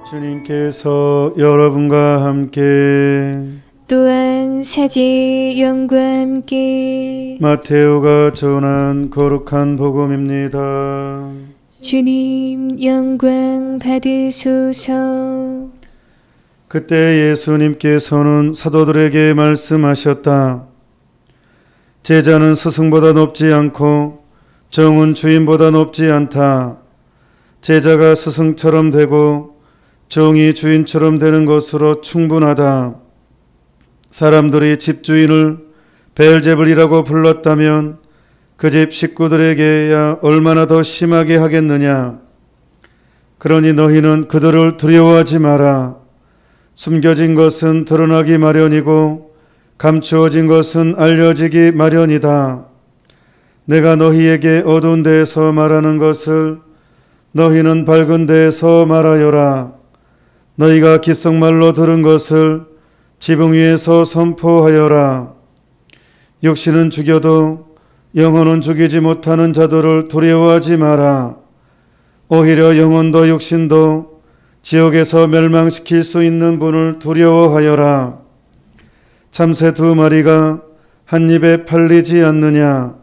주님께서 여러분과 함께 또한 사제의 영과 함께 마테오가 전한 거룩한 복음입니다. 주님 영광 받으소서. 그때 예수님께서는 사도들에게 말씀하셨다. 제자는 스승보다 높지 않고 종은 주인보다 높지 않다. 제자가 스승처럼 되고 종이 주인처럼 되는 것으로 충분하다. 사람들이 집주인을 베엘제불이라고 불렀다면 그 집 식구들에게야 얼마나 더 심하게 하겠느냐. 그러니 너희는 그들을 두려워하지 마라. 숨겨진 것은 드러나기 마련이고 감추어진 것은 알려지기 마련이다. 내가 너희에게 어두운 데에서 말하는 것을 너희는 밝은 데에서 말하여라. 너희가 귓속말로 들은 것을 지붕 위에서 선포하여라. 육신은 죽여도 영혼은 죽이지 못하는 자들을 두려워하지 마라. 오히려 영혼도 육신도 지옥에서 멸망시킬 수 있는 분을 두려워하여라. 참새 2마리가 한 입에 팔리지 않느냐.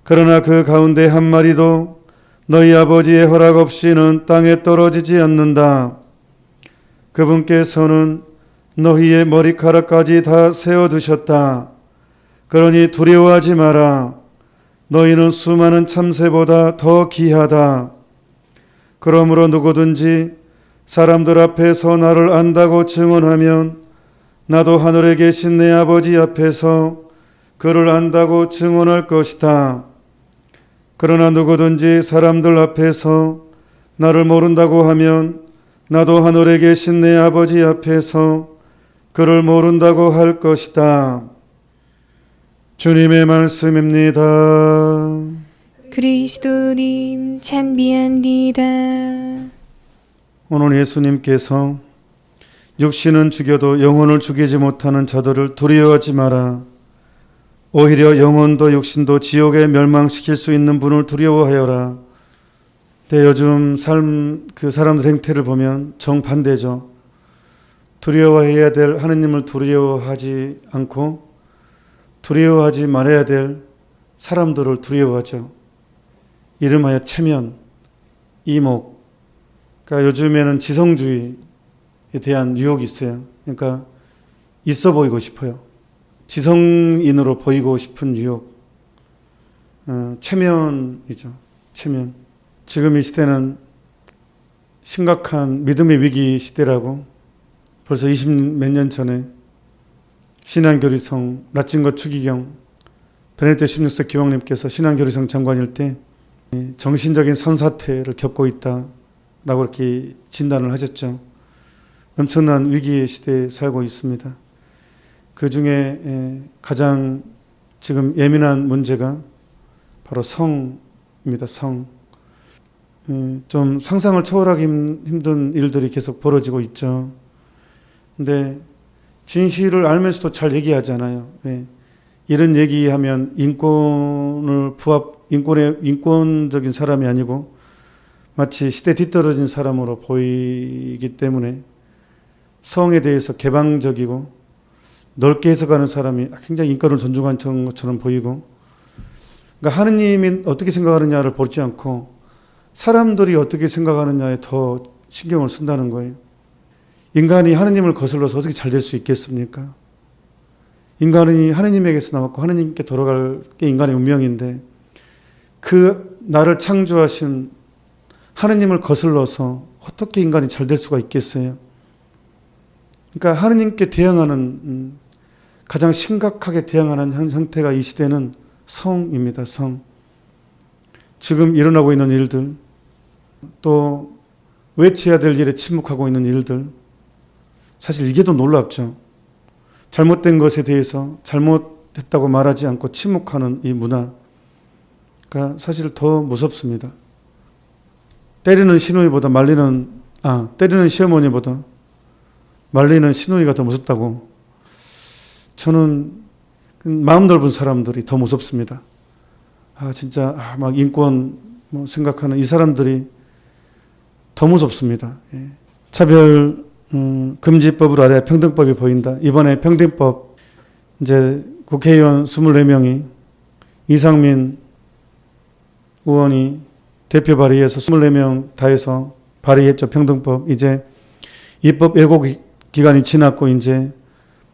그러나 그 가운데 한 마리도 너희 아버지의 허락 없이는 땅에 떨어지지 않는다. 그분께서는 너희의 머리카락까지 다 세어두셨다. 그러니 두려워하지 마라. 너희는 수많은 참새보다 더 귀하다. 그러므로 누구든지 사람들 앞에서 나를 안다고 증언하면 나도 하늘에 계신 내 아버지 앞에서 그를 안다고 증언할 것이다. 그러나 누구든지 사람들 앞에서 나를 모른다고 하면 나도 하늘에 계신 내 아버지 앞에서 그를 모른다고 할 것이다. 주님의 말씀입니다. 그리스도님 찬미합니다. 오늘 예수님께서 육신은 죽여도 영혼을 죽이지 못하는 자들을 두려워하지 마라. 오히려 영혼도 육신도 지옥에 멸망시킬 수 있는 분을 두려워하여라. 근데 요즘 그 사람들 행태를 보면 정반대죠. 두려워해야 될 하느님을 두려워하지 않고 두려워하지 말아야 될 사람들을 두려워하죠. 이름하여 체면, 이목. 그러니까 요즘에는 지성주의에 대한 유혹이 있어요. 그러니까 있어 보이고 싶어요. 지성인으로 보이고 싶은 유혹. 체면이죠. 체면. 지금 이 시대는 심각한 믿음의 위기 시대라고 벌써 20 몇 년 전에 신앙교리성 라틴과 추기경 베네딕토 16세 교황님께서 신앙교리성 장관일 때 정신적인 선사태를 겪고 있다라고 이렇게 진단을 하셨죠. 엄청난 위기의 시대에 살고 있습니다. 그 중에 가장 지금 예민한 문제가 바로 성입니다. 성. 좀 상상을 초월하기 힘든 일들이 계속 벌어지고 있죠. 근데 진실을 알면서도 잘 얘기하잖아요. 이런 얘기하면 인권적인 사람이 아니고 마치 시대 뒤떨어진 사람으로 보이기 때문에 성에 대해서 개방적이고 넓게 해석하는 사람이 굉장히 인권을 존중하는 것처럼 보이고, 그러니까 하느님이 어떻게 생각하느냐를 보지 않고 사람들이 어떻게 생각하느냐에 더 신경을 쓴다는 거예요. 인간이 하느님을 거슬러서 어떻게 잘 될 수 있겠습니까? 인간이 하느님에게서 나왔고 하느님께 돌아갈 게 인간의 운명인데 그 나를 창조하신 하느님을 거슬러서 어떻게 인간이 잘 될 수가 있겠어요? 그러니까 하느님께 대항하는 가장 심각하게 대항하는 형태가 이 시대는 성입니다. 성. 지금 일어나고 있는 일들, 또 외쳐야 될 일에 침묵하고 있는 일들, 사실 이게 더 놀랍죠. 잘못된 것에 대해서 잘못했다고 말하지 않고 침묵하는 이 문화가 사실 더 무섭습니다. 때리는 시어머니보다 말리는 시누이가 더 무섭다고. 저는 마음 넓은 사람들이 더 무섭습니다. 진짜 막 인권 생각하는 이 사람들이 더 무섭습니다. 차별 금지법으로 아래 평등법이 보인다. 이번에 평등법 이제 국회의원 24명이 이상민 의원이 대표 발의해서 24명 다 해서 발의했죠. 평등법. 이제 입법 예고 기간이 지났고 이제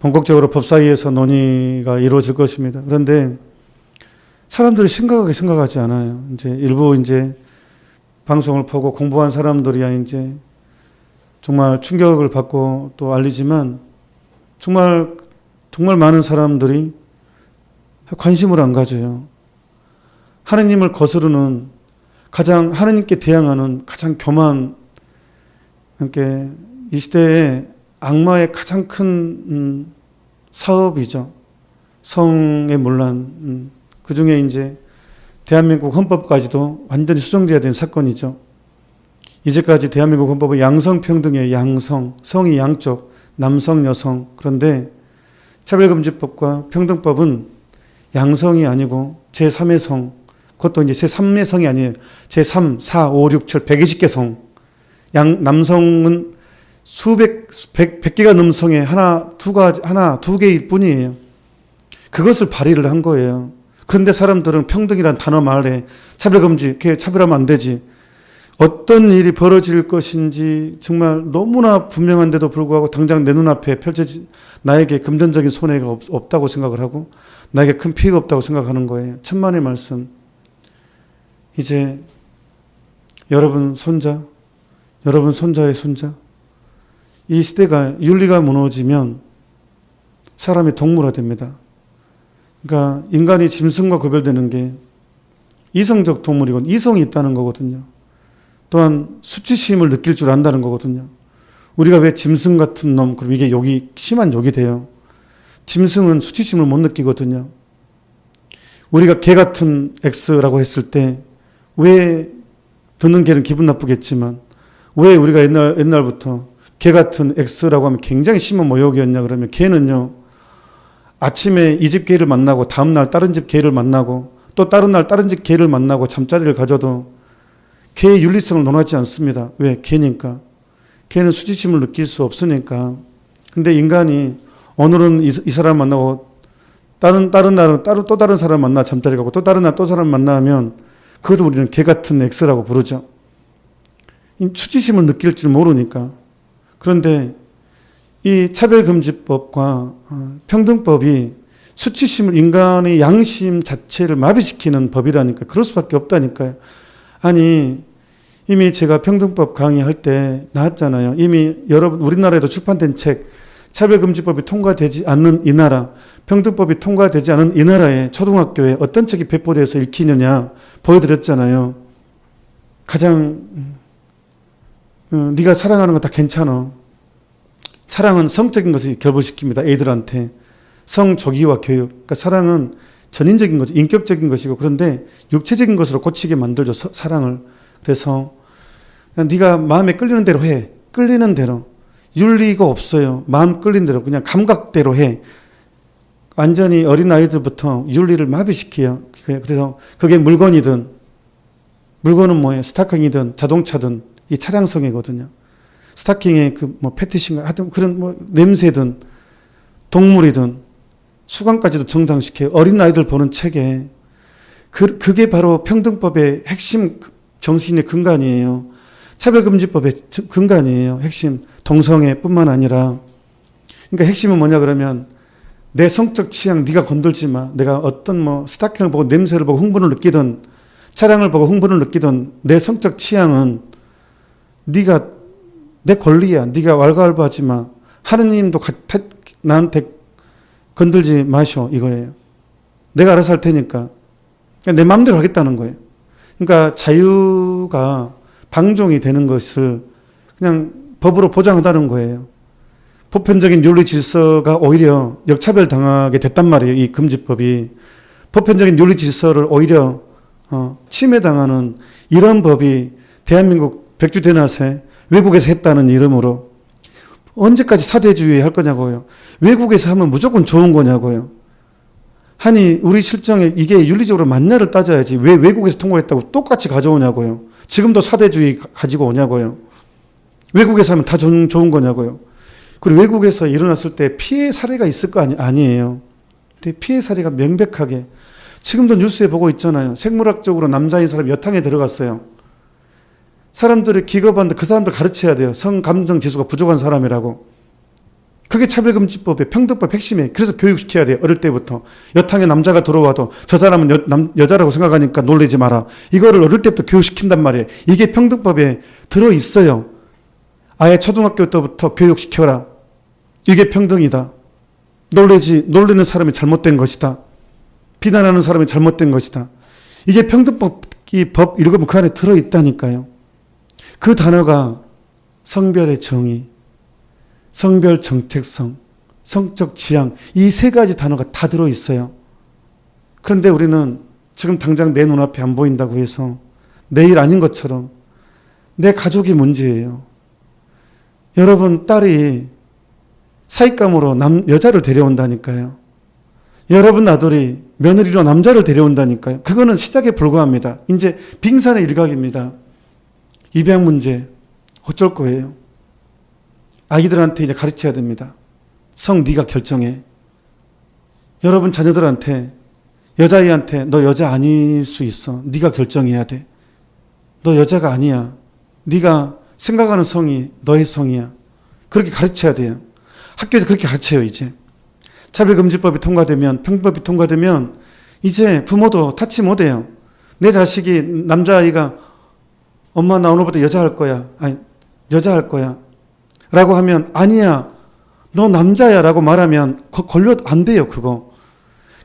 본격적으로 법사위에서 논의가 이루어질 것입니다. 그런데 사람들이 심각하게 생각하지 않아요. 이제 일부 이제 방송을 보고 공부한 사람들이야 이제 정말 충격을 받고 또 알리지만 정말 많은 사람들이 관심을 안 가져요. 하느님을 거스르는 가장 하느님께 대항하는 가장 교만, 이렇게 이 시대에 악마의 가장 큰 사업이죠. 성의 문란. 그 중에 이제 대한민국 헌법까지도 완전히 수정돼야 되는 사건이죠. 이제까지 대한민국 헌법은 양성평등의 양성, 성이 양쪽, 남성, 여성. 그런데 차별금지법과 평등법은 양성이 아니고 제3의 성, 그것도 이제 제3의 성이 아니에요. 제3, 4, 5, 6, 7, 120개 성. 남성은 백 개가 넘는 성에 두 개일 뿐이에요. 그것을 발의를 한 거예요. 그런데 사람들은 평등이란 단어 말에 차별금지, 이렇게 차별하면 안 되지. 어떤 일이 벌어질 것인지 정말 너무나 분명한데도 불구하고 당장 내 눈앞에 펼쳐진 나에게 금전적인 손해가 없다고 생각을 하고 나에게 큰 피해가 없다고 생각하는 거예요. 천만의 말씀. 이제 여러분 손자, 여러분 손자의 손자, 이 시대가 윤리가 무너지면 사람이 동물화됩니다. 그러니까 인간이 짐승과 구별되는 게 이성적 동물이고 이성이 있다는 거거든요. 또한 수치심을 느낄 줄 안다는 거거든요. 우리가 왜 짐승 같은 놈, 그럼 이게 욕이 심한 욕이 돼요. 짐승은 수치심을 못 느끼거든요. 우리가 개 같은 X라고 했을 때 왜 듣는 개는 기분 나쁘겠지만 왜 우리가 옛날부터 개 같은 X라고 하면 굉장히 심한 모욕이었냐 그러면 개는요. 아침에 이 집 개를 만나고 다음날 다른 집 개를 만나고 또 다른 날 다른 집 개를 만나고 잠자리를 가져도 개의 윤리성을 논하지 않습니다. 왜? 개니까. 개는 수치심을 느낄 수 없으니까. 근데 인간이 오늘은 이 사람 만나고 다른 날은 또 다른 사람 만나 잠자리 가고 또 다른 날 또 사람 만나면 그것도 우리는 개 같은 X라고 부르죠. 수치심을 느낄 줄 모르니까. 그런데 이 차별금지법과 평등법이 수치심을 인간의 양심 자체를 마비시키는 법이라니까. 그럴 수밖에 없다니까요. 아니 이미 제가 평등법 강의할 때 나왔잖아요. 이미 여러분 우리나라에도 출판된 책 차별금지법이 통과되지 않는 이 나라, 평등법이 통과되지 않은 이 나라의 초등학교에 어떤 책이 배포돼서 읽히느냐 보여드렸잖아요. 가장 네가 사랑하는 거 다 괜찮아. 사랑은 성적인 것을 결부시킵니다. 애들한테. 성조기와 교육. 그러니까 사랑은 전인적인 거죠. 인격적인 것이고 그런데 육체적인 것으로 꽂히게 만들죠. 사랑을. 그래서 네가 마음에 끌리는 대로 해. 끌리는 대로. 윤리가 없어요. 마음 끌린 대로 그냥 감각대로 해. 완전히 어린아이들부터 윤리를 마비시켜요. 그래서 그게 물건이든 물건은 뭐예요? 스타킹이든 자동차든 이 차량성이거든요. 스타킹에 패티신가 하여튼 그런 냄새든 동물이든 수강까지도 정당시켜요. 어린아이들 보는 책에 그게 바로 평등법의 핵심 정신의 근간이에요. 차별금지법의 근간이에요. 핵심 동성애뿐만 아니라. 그러니까 핵심은 뭐냐 그러면 내 성적 취향 네가 건들지 마. 내가 어떤 스타킹을 보고 냄새를 보고 흥분을 느끼든 차량을 보고 흥분을 느끼든 내 성적 취향은 네가 내 권리야. 네가 왈가왈부하지 마. 하느님도 나한테 건들지 마셔 이거예요. 내가 알아서 할 테니까. 내 마음대로 하겠다는 거예요. 그러니까 자유가 방종이 되는 것을 그냥 법으로 보장한다는 거예요. 보편적인 윤리 질서가 오히려 역차별 당하게 됐단 말이에요. 이 금지법이. 보편적인 윤리 질서를 오히려 침해당하는 이런 법이 대한민국 백주대낮에 외국에서 했다는 이름으로 언제까지 사대주의 할 거냐고요. 외국에서 하면 무조건 좋은 거냐고요. 아니 우리 실정에 이게 윤리적으로 맞냐를 따져야지 왜 외국에서 통과했다고 똑같이 가져오냐고요. 지금도 사대주의 가지고 오냐고요. 외국에서 하면 다 좋은 거냐고요. 그리고 외국에서 일어났을 때 피해 사례가 있을 거 아니에요. 근데 피해 사례가 명백하게 지금도 뉴스에 보고 있잖아요. 생물학적으로 남자인 사람이 여탕에 들어갔어요. 사람들이 기겁하는데 그 사람들 가르쳐야 돼요. 성감정 지수가 부족한 사람이라고. 그게 차별금지법의 평등법 핵심이에요. 그래서 교육시켜야 돼요. 어릴 때부터. 여탕에 남자가 들어와도 저 사람은 여자라고 생각하니까 놀리지 마라. 이거를 어릴 때부터 교육시킨단 말이에요. 이게 평등법에 들어있어요. 아예 초등학교 때부터 교육시켜라. 이게 평등이다. 놀리는 사람이 잘못된 것이다. 비난하는 사람이 잘못된 것이다. 이게 평등법, 이 법 읽으면 그 안에 들어있다니까요. 그 단어가 성별의 정의, 성별 정체성, 성적 지향, 이 세 가지 단어가 다 들어있어요. 그런데 우리는 지금 당장 내 눈앞에 안 보인다고 해서 내일 아닌 것처럼 내 가족이 문제예요. 여러분 딸이 사익감으로 여자를 데려온다니까요. 여러분 아들이 며느리로 남자를 데려온다니까요. 그거는 시작에 불과합니다. 이제 빙산의 일각입니다. 입양 문제 어쩔 거예요. 아기들한테 이제 가르쳐야 됩니다. 성 네가 결정해. 여러분 자녀들한테 여자아이한테 너 여자 아닐 수 있어. 네가 결정해야 돼. 너 여자가 아니야. 네가 생각하는 성이 너의 성이야. 그렇게 가르쳐야 돼요. 학교에서 그렇게 가르쳐요. 이제 차별금지법이 통과되면, 평등법이 통과되면 이제 부모도 타치 못해요. 내 자식이 남자아이가 엄마 나 오늘부터 여자 할 거야. 아니 여자 할 거야 라고 하면 아니야 너 남자야 라고 말하면 걸려 안 돼요. 그거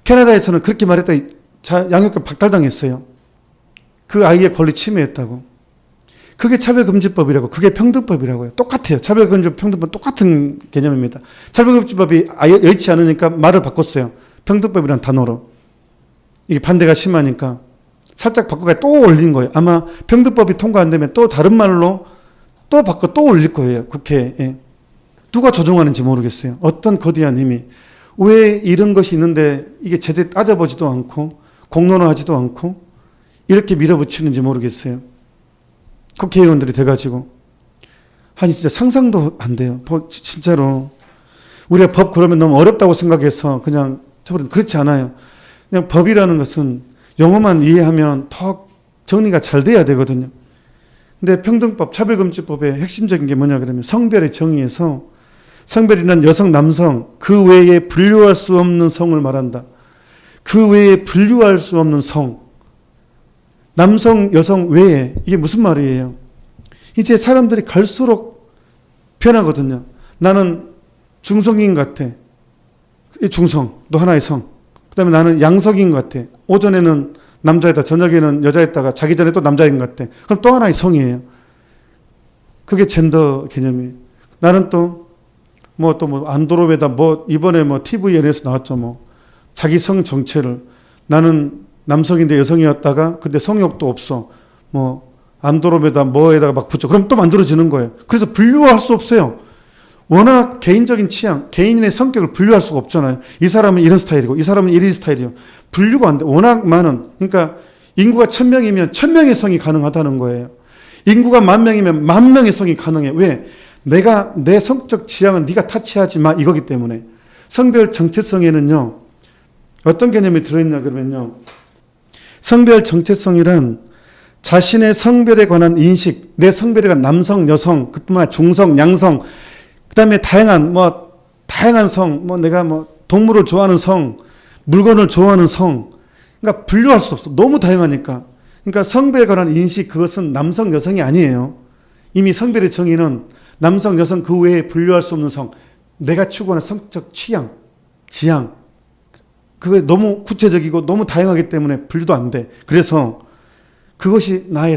캐나다에서는 그렇게 말했다 양육권 박탈당했어요. 그 아이의 권리 침해했다고. 그게 차별금지법이라고, 그게 평등법이라고요. 똑같아요. 차별금지법, 평등법 똑같은 개념입니다. 차별금지법이 여의치 않으니까 말을 바꿨어요. 평등법이라는 단어로. 이게 반대가 심하니까 살짝 바꿔가 또 올린 거예요. 아마 평등법이 통과 안 되면 또 다른 말로 또 바꿔 또 올릴 거예요. 국회에. 누가 조종하는지 모르겠어요. 어떤 거대한 힘이. 왜 이런 것이 있는데 이게 제대로 따져보지도 않고 공론화하지도 않고 이렇게 밀어붙이는지 모르겠어요. 국회의원들이 돼가지고 아니 진짜 상상도 안 돼요. 진짜로 우리가 법 그러면 너무 어렵다고 생각해서 그냥 그렇지 않아요. 그냥 법이라는 것은 용어만 이해하면 더 정리가 잘 돼야 되거든요. 근데 평등법, 차별금지법의 핵심적인 게 뭐냐 그러면 성별의 정의에서 성별이란 여성, 남성 그 외에 분류할 수 없는 성을 말한다. 그 외에 분류할 수 없는 성, 남성, 여성 외에 이게 무슨 말이에요? 이제 사람들이 갈수록 변하거든요. 나는 중성인 같아. 중성도 하나의 성. 그 다음에 나는 양성인 것 같아. 오전에는 남자이다, 저녁에는 여자였다가 자기 전에 또 남자인 것 같아. 그럼 또 하나의 성이에요. 그게 젠더 개념이에요. 나는 또 안드로메다 이번에 TVN에서 나왔죠. 자기 성 정체를 나는 남성인데 여성이었다가 근데 성욕도 없어. 안드로메다 뭐에다가 막 붙여. 그럼 또 만들어지는 거예요. 그래서 분류할 수 없어요. 워낙 개인적인 취향, 개인의 성격을 분류할 수가 없잖아요. 이 사람은 이런 스타일이고 이 사람은 이런 스타일이요. 분류가 안 돼. 워낙 많은. 그러니까 인구가 1000명이면 1000명의 성이 가능하다는 거예요. 인구가 10,000명이면 10,000명의 성이 가능해. 왜? 내 성적 지향은 네가 타치하지 마 이거기 때문에. 성별 정체성에는요. 어떤 개념이 들어있냐 그러면요. 성별 정체성이란 자신의 성별에 관한 인식, 내 성별에 관한 남성, 여성, 그뿐만 아니라 중성, 양성, 그 다음에 다양한 성, 내가 동물을 좋아하는 성, 물건을 좋아하는 성, 그러니까 분류할 수 없어. 너무 다양하니까. 그러니까 성별에 관한 인식, 그것은 남성, 여성이 아니에요. 이미 성별의 정의는 남성, 여성 그 외에 분류할 수 없는 성, 내가 추구하는 성적 취향, 지향, 그게 너무 구체적이고 너무 다양하기 때문에 분류도 안 돼. 그래서 그것이 나의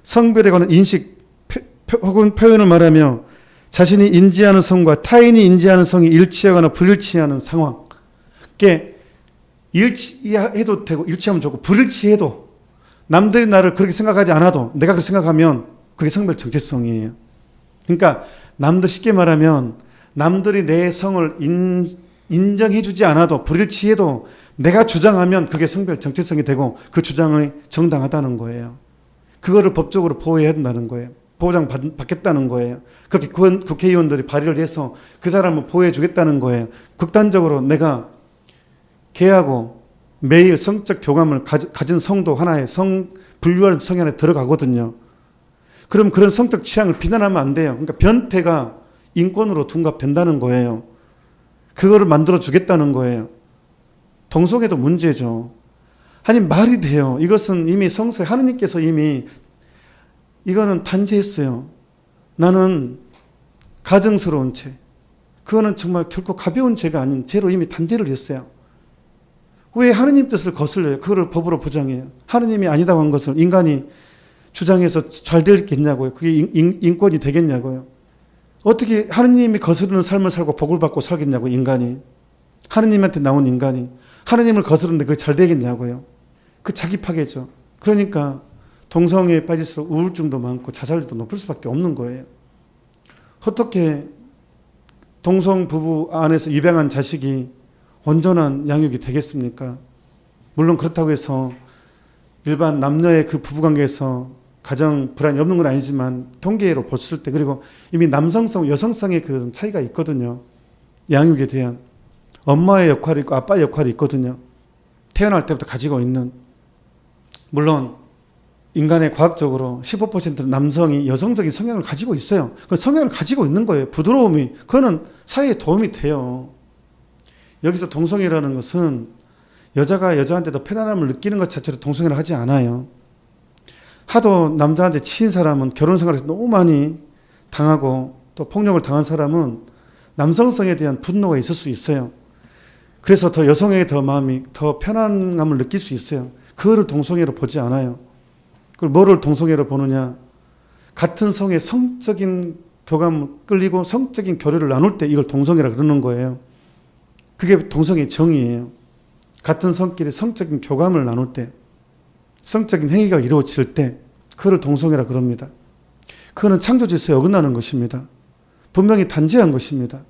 성별에 관한 인식 혹은 표현을 말하며 자신이 인지하는 성과 타인이 인지하는 성이 일치하거나 불일치하는 상황. 그게 일치해도 되고 일치하면 좋고 불일치해도 남들이 나를 그렇게 생각하지 않아도 내가 그렇게 생각하면 그게 성별 정체성이에요. 그러니까 쉽게 말하면 남들이 내 성을 인정해주지 않아도 불일치해도 내가 주장하면 그게 성별 정체성이 되고 그 주장이 정당하다는 거예요. 그거를 법적으로 보호해야 된다는 거예요. 보장받겠다는 거예요. 그렇게 국회의원들이 발의를 해서 그 사람을 보호해주겠다는 거예요. 극단적으로 내가 걔하고 매일 성적 교감을 가진 성도 하나의 분류하는 성에 안에 들어가거든요. 그럼 그런 성적 취향을 비난하면 안 돼요. 그러니까 변태가 인권으로 둔갑된다는 거예요. 그거를 만들어 주겠다는 거예요. 동성애도 문제죠. 아니 말이 돼요. 이것은 이미 성서에 하느님께서 이미 이거는 단죄했어요. 나는 가증스러운 죄. 그거는 정말 결코 가벼운 죄가 아닌 죄로 이미 단죄를 했어요. 왜 하느님 뜻을 거슬려요? 그거를 법으로 보장해요. 하느님이 아니다고 한 것을 인간이 주장해서 잘 되겠냐고요. 그게 인권이 되겠냐고요. 어떻게 하느님이 거스르는 삶을 살고 복을 받고 살겠냐고 인간이. 하느님한테 나온 인간이. 하느님을 거스르는데 그게 잘 되겠냐고요. 그 자기 파괴죠. 그러니까 동성애에 빠질수록 우울증도 많고 자살률도 높을 수밖에 없는 거예요. 어떻게 동성 부부 안에서 입양한 자식이 온전한 양육이 되겠습니까? 물론 그렇다고 해서 일반 남녀의 그 부부관계에서 가정 불안이 없는 건 아니지만 통계로 봤을 때 그리고 이미 남성성, 여성성의 그런 차이가 있거든요. 양육에 대한 엄마의 역할이 있고 아빠의 역할이 있거든요. 태어날 때부터 가지고 있는 물론 인간의 과학적으로 15%는 남성이 여성적인 성향을 가지고 있어요. 그 성향을 가지고 있는 거예요. 부드러움이. 그거는 사회에 도움이 돼요. 여기서 동성애라는 것은 여자가 여자한테 더 편안함을 느끼는 것 자체로 동성애를 하지 않아요. 하도 남자한테 치인 사람은 결혼 생활에서 너무 많이 당하고 또 폭력을 당한 사람은 남성성에 대한 분노가 있을 수 있어요. 그래서 더 여성에게 더 마음이 더 편안함을 느낄 수 있어요. 그거를 동성애로 보지 않아요. 그걸 뭐를 동성애로 보느냐? 같은 성의 성적인 교감을 끌리고 성적인 교류를 나눌 때 이걸 동성애라 그러는 거예요. 그게 동성애의 정의예요. 같은 성끼리 성적인 교감을 나눌 때 성적인 행위가 이루어질 때 그걸 동성애라 그럽니다. 그거는 창조 질서에 어긋나는 것입니다. 분명히 단죄한 것입니다.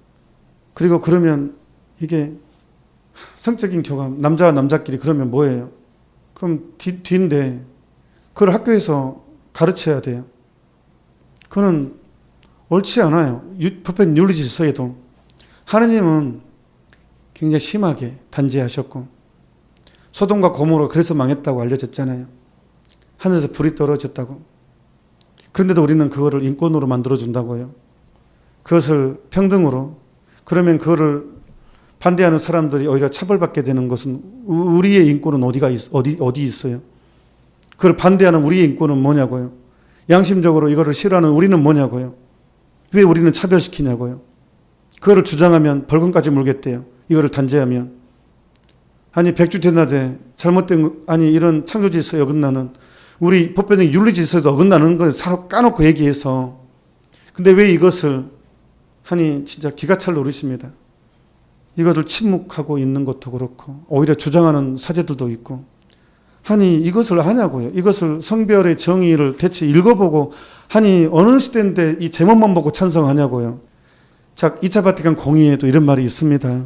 그리고 그러면 이게 성적인 교감, 남자와 남자끼리 그러면 뭐예요? 그럼 뒤인데 그걸 학교에서 가르쳐야 돼요. 그거는 옳지 않아요. 법의 윤리 질서에도 하느님은 굉장히 심하게 단죄하셨고 소돔과 고모라 그래서 망했다고 알려졌잖아요. 하늘에서 불이 떨어졌다고. 그런데도 우리는 그거를 인권으로 만들어준다고요. 그것을 평등으로. 그러면 그거를 반대하는 사람들이 오히려 차별받게 되는 것은 우리의 인권은 어디 있어요? 그걸 반대하는 우리의 인권은 뭐냐고요? 양심적으로 이거를 싫어하는 우리는 뭐냐고요? 왜 우리는 차별시키냐고요? 그거를 주장하면 벌금까지 물겠대요. 이거를 단죄하면. 아니 백주대낮에 잘못된 아니 이런 창조 질서에 어긋나는 우리 법변의 윤리 질서에도 어긋나는 걸 까놓고 얘기해서 근데 왜 이것을 하니 진짜 기가 찰 노릇입니다. 이것을 침묵하고 있는 것도 그렇고 오히려 주장하는 사제들도 있고 하니 이것을 하냐고요. 이것을 성별의 정의를 대체 읽어보고 하니 어느 시대인데 이 제목만 보고 찬성하냐고요. 자, 2차 바티칸 공의에도 이런 말이 있습니다.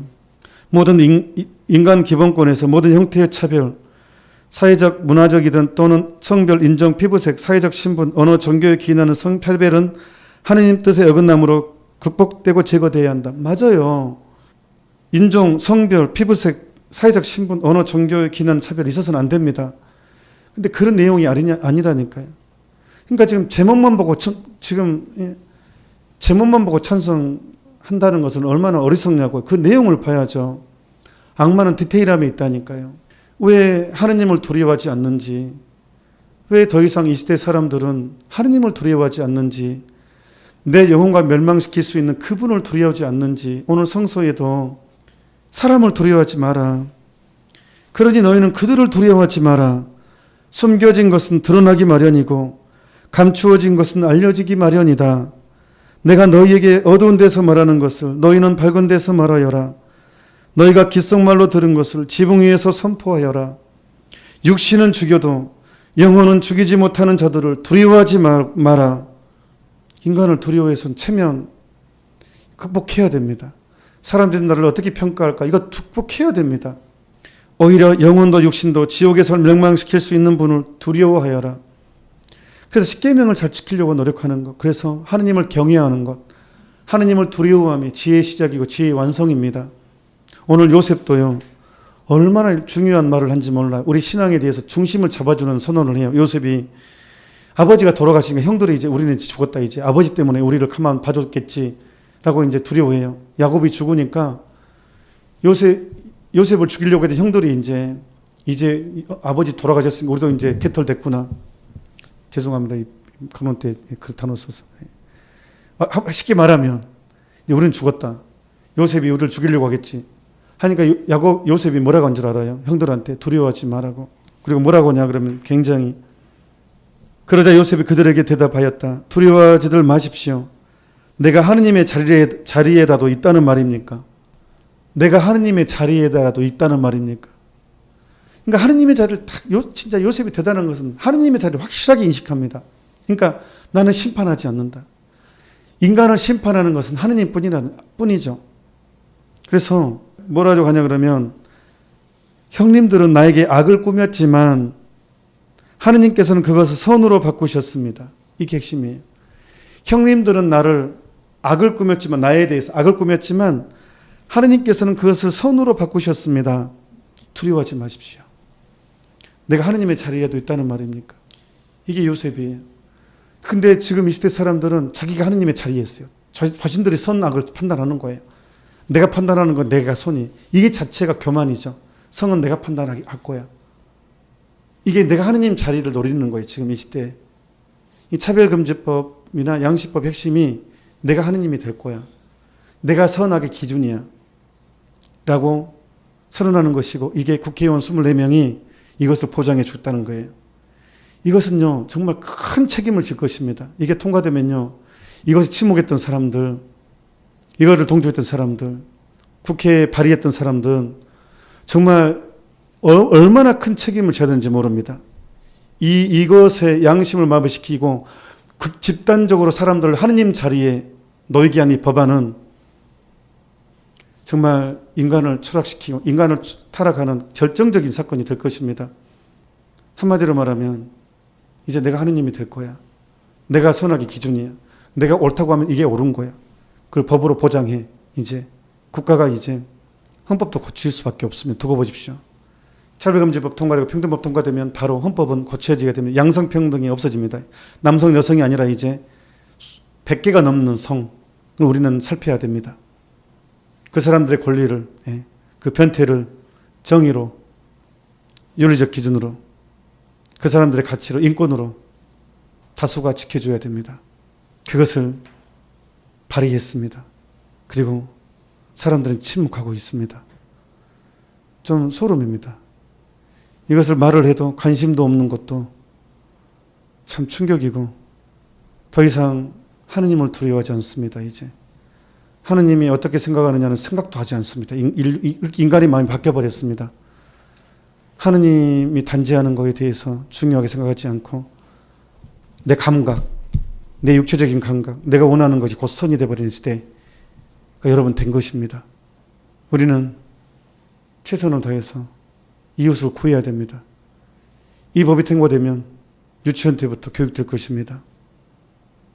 모든 인간 기본권에서 모든 형태의 차별, 사회적, 문화적이든 또는 성별, 인종, 피부색, 사회적 신분, 언어, 종교에 기인하는 성차별은 하느님 뜻의 어긋남으로 극복되고 제거되어야 한다. 맞아요. 인종, 성별, 피부색, 사회적 신분, 언어, 종교에 기인하는 차별이 있어서는 안 됩니다. 근데 그런 내용이 아니라니까요. 그러니까 지금 제목만 보고 찬성한다는 것은 얼마나 어리석냐고요. 그 내용을 봐야죠. 악마는 디테일함에 있다니까요. 왜 하느님을 두려워하지 않는지, 왜 더 이상 이 시대 사람들은 하느님을 두려워하지 않는지, 내 영혼과 멸망시킬 수 있는 그분을 두려워하지 않는지, 오늘 성서에도 사람을 두려워하지 마라. 그러니 너희는 그들을 두려워하지 마라. 숨겨진 것은 드러나기 마련이고 감추어진 것은 알려지기 마련이다. 내가 너희에게 어두운 데서 말하는 것을 너희는 밝은 데서 말하여라. 너희가 귓속말로 들은 것을 지붕 위에서 선포하여라. 육신은 죽여도 영혼은 죽이지 못하는 자들을 두려워하지 마라. 인간을 두려워해서는 체면 극복해야 됩니다. 사람들이 나를 어떻게 평가할까? 이거 극복해야 됩니다. 오히려 영혼도 육신도 지옥에서 멸망시킬 수 있는 분을 두려워하여라. 그래서 십계명을 잘 지키려고 노력하는 것, 그래서 하느님을 경외하는 것, 하느님을 두려워함이 지혜의 시작이고 지혜의 완성입니다. 오늘 요셉도요, 얼마나 중요한 말을 한지 몰라요. 우리 신앙에 대해서 중심을 잡아주는 선언을 해요. 요셉이 아버지가 돌아가시니까 형들이 이제 우리는 죽었다, 이제 아버지 때문에 우리를 가만 봐줬겠지라고 이제 두려워해요. 야곱이 죽으니까 요셉을 죽이려고 했던 형들이 이제 아버지 돌아가셨으니까 우리도 이제 개털됐구나. 죄송합니다. 이 근원 때 그렇다 놓았어서. 쉽게 말하면 이제 우리는 죽었다. 요셉이 우리를 죽이려고 하겠지. 하니까 요셉이 뭐라고 한 줄 알아요? 형들한테 두려워하지 말라고. 그리고 뭐라고 하냐 그러면 굉장히, 그러자 요셉이 그들에게 대답하였다. 두려워하지들 마십시오. 내가 하느님의 자리에다도 있다는 말입니까? 내가 하느님의 자리에다라도 있다는 말입니까? 그러니까 하느님의 자리를 진짜 요셉이 대단한 것은 하느님의 자리를 확실하게 인식합니다. 그러니까 나는 심판하지 않는다. 인간을 심판하는 것은 하느님 뿐이죠. 그래서 뭐라고 하냐 그러면, 형님들은 나에게 악을 꾸몄지만 하느님께서는 그것을 선으로 바꾸셨습니다. 이게 핵심이에요. 형님들은 나를 악을 꾸몄지만, 나에 대해서 악을 꾸몄지만 하느님께서는 그것을 선으로 바꾸셨습니다. 두려워하지 마십시오. 내가 하느님의 자리에도 있다는 말입니까? 이게 요셉이에요. 근데 지금 이 시대 사람들은 자기가 하느님의 자리에 있어요. 자신들이 선악을 판단하는 거예요. 내가 판단하는 건 내가 선이. 이게 자체가 교만이죠. 성은 내가 판단할 거야. 이게 내가 하느님 자리를 노리는 거예요. 지금 이 시대에. 이 차별금지법이나 양식법 핵심이 내가 하느님이 될 거야. 내가 선악의 기준이야. 라고 선언하는 것이고, 이게 국회의원 24명이 이것을 보장해 줬다는 거예요. 이것은요, 정말 큰 책임을 질 것입니다. 이게 통과되면요, 이것을 침묵했던 사람들, 이거를 동조했던 사람들, 국회에 발의했던 사람들은 정말 얼마나 큰 책임을 져야 되는지 모릅니다. 이것에 양심을 마비시키고 집단적으로 사람들을 하느님 자리에 놓이게 한 이 법안은 정말 인간을 추락시키고 인간을 타락하는 결정적인 사건이 될 것입니다. 한마디로 말하면 이제 내가 하느님이 될 거야. 내가 선악의 기준이야. 내가 옳다고 하면 이게 옳은 거야. 그걸 법으로 보장해. 이제 국가가 이제 헌법도 고칠 수밖에 없으면 두고 보십시오. 차별금지법 통과되고 평등법 통과되면 바로 헌법은 고쳐지게 되면 양성평등이 없어집니다. 남성 여성이 아니라 이제 100개가 넘는 성을 우리는 살펴야 됩니다. 그 사람들의 권리를, 그 변태를 정의로, 윤리적 기준으로, 그 사람들의 가치로, 인권으로 다수가 지켜줘야 됩니다. 그것을 발의했습니다. 그리고 사람들은 침묵하고 있습니다. 좀 소름입니다. 이것을 말을 해도 관심도 없는 것도 참 충격이고, 더 이상 하느님을 두려워하지 않습니다. 이제 하느님이 어떻게 생각하느냐는 생각도 하지 않습니다. 인간의 마음이 바뀌어버렸습니다. 하느님이 단죄하는 것에 대해서 중요하게 생각하지 않고 내 감각, 내 육체적인 감각, 내가 원하는 것이 곧 선이 되어버리는 시대가 여러분 된 것입니다. 우리는 최선을 다해서 이웃을 구해야 됩니다. 이 법이 통과되면 유치원 때부터 교육될 것입니다.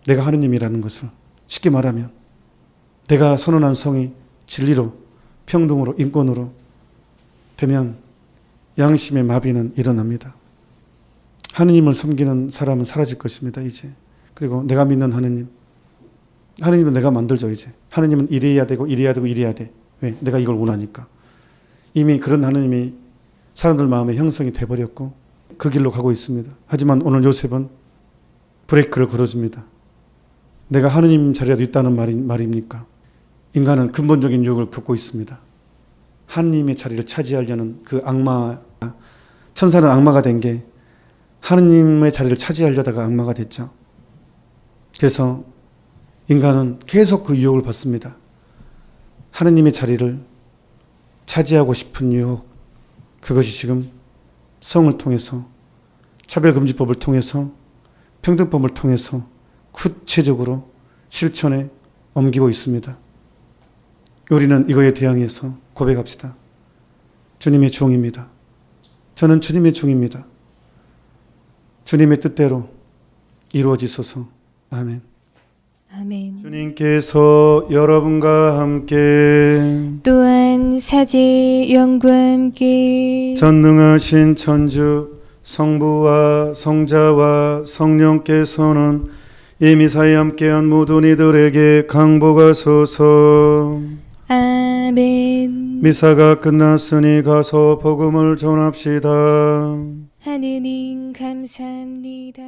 내가 하느님이라는 것을, 쉽게 말하면 내가 선언한 성이 진리로, 평등으로, 인권으로 되면 양심의 마비는 일어납니다. 하느님을 섬기는 사람은 사라질 것입니다. 이제. 그리고 내가 믿는 하느님은 내가 만들죠. 이제 하느님은 이래야 되고 이래야 되고 이래야 돼. 왜? 내가 이걸 원하니까. 이미 그런 하느님이 사람들 마음에 형성이 돼버렸고 그 길로 가고 있습니다. 하지만 오늘 요셉은 브레이크를 걸어줍니다. 내가 하느님 자리에도 있다는 말입니까? 인간은 근본적인 유혹을 겪고 있습니다. 하느님의 자리를 차지하려는 그 악마, 천사는 악마가 된 게 하느님의 자리를 차지하려다가 악마가 됐죠. 그래서 인간은 계속 그 유혹을 받습니다. 하느님의 자리를 차지하고 싶은 유혹, 그것이 지금 성을 통해서, 차별금지법을 통해서, 평등법을 통해서 구체적으로 실천에 옮기고 있습니다. 우리는 이거에 대항해서 고백합시다. 주님의 종입니다. 저는 주님의 종입니다. 주님의 뜻대로 이루어지소서. 아멘. 아멘. 주님께서 여러분과 함께 또한 사제 영과 함께 전능하신 천주 성부와 성자와 성령께서는 이 미사에 함께한 모든 이들에게 강복하소서. 아멘. 미사가 끝났으니 가서 복음을 전합시다. 하느님 감사합니다.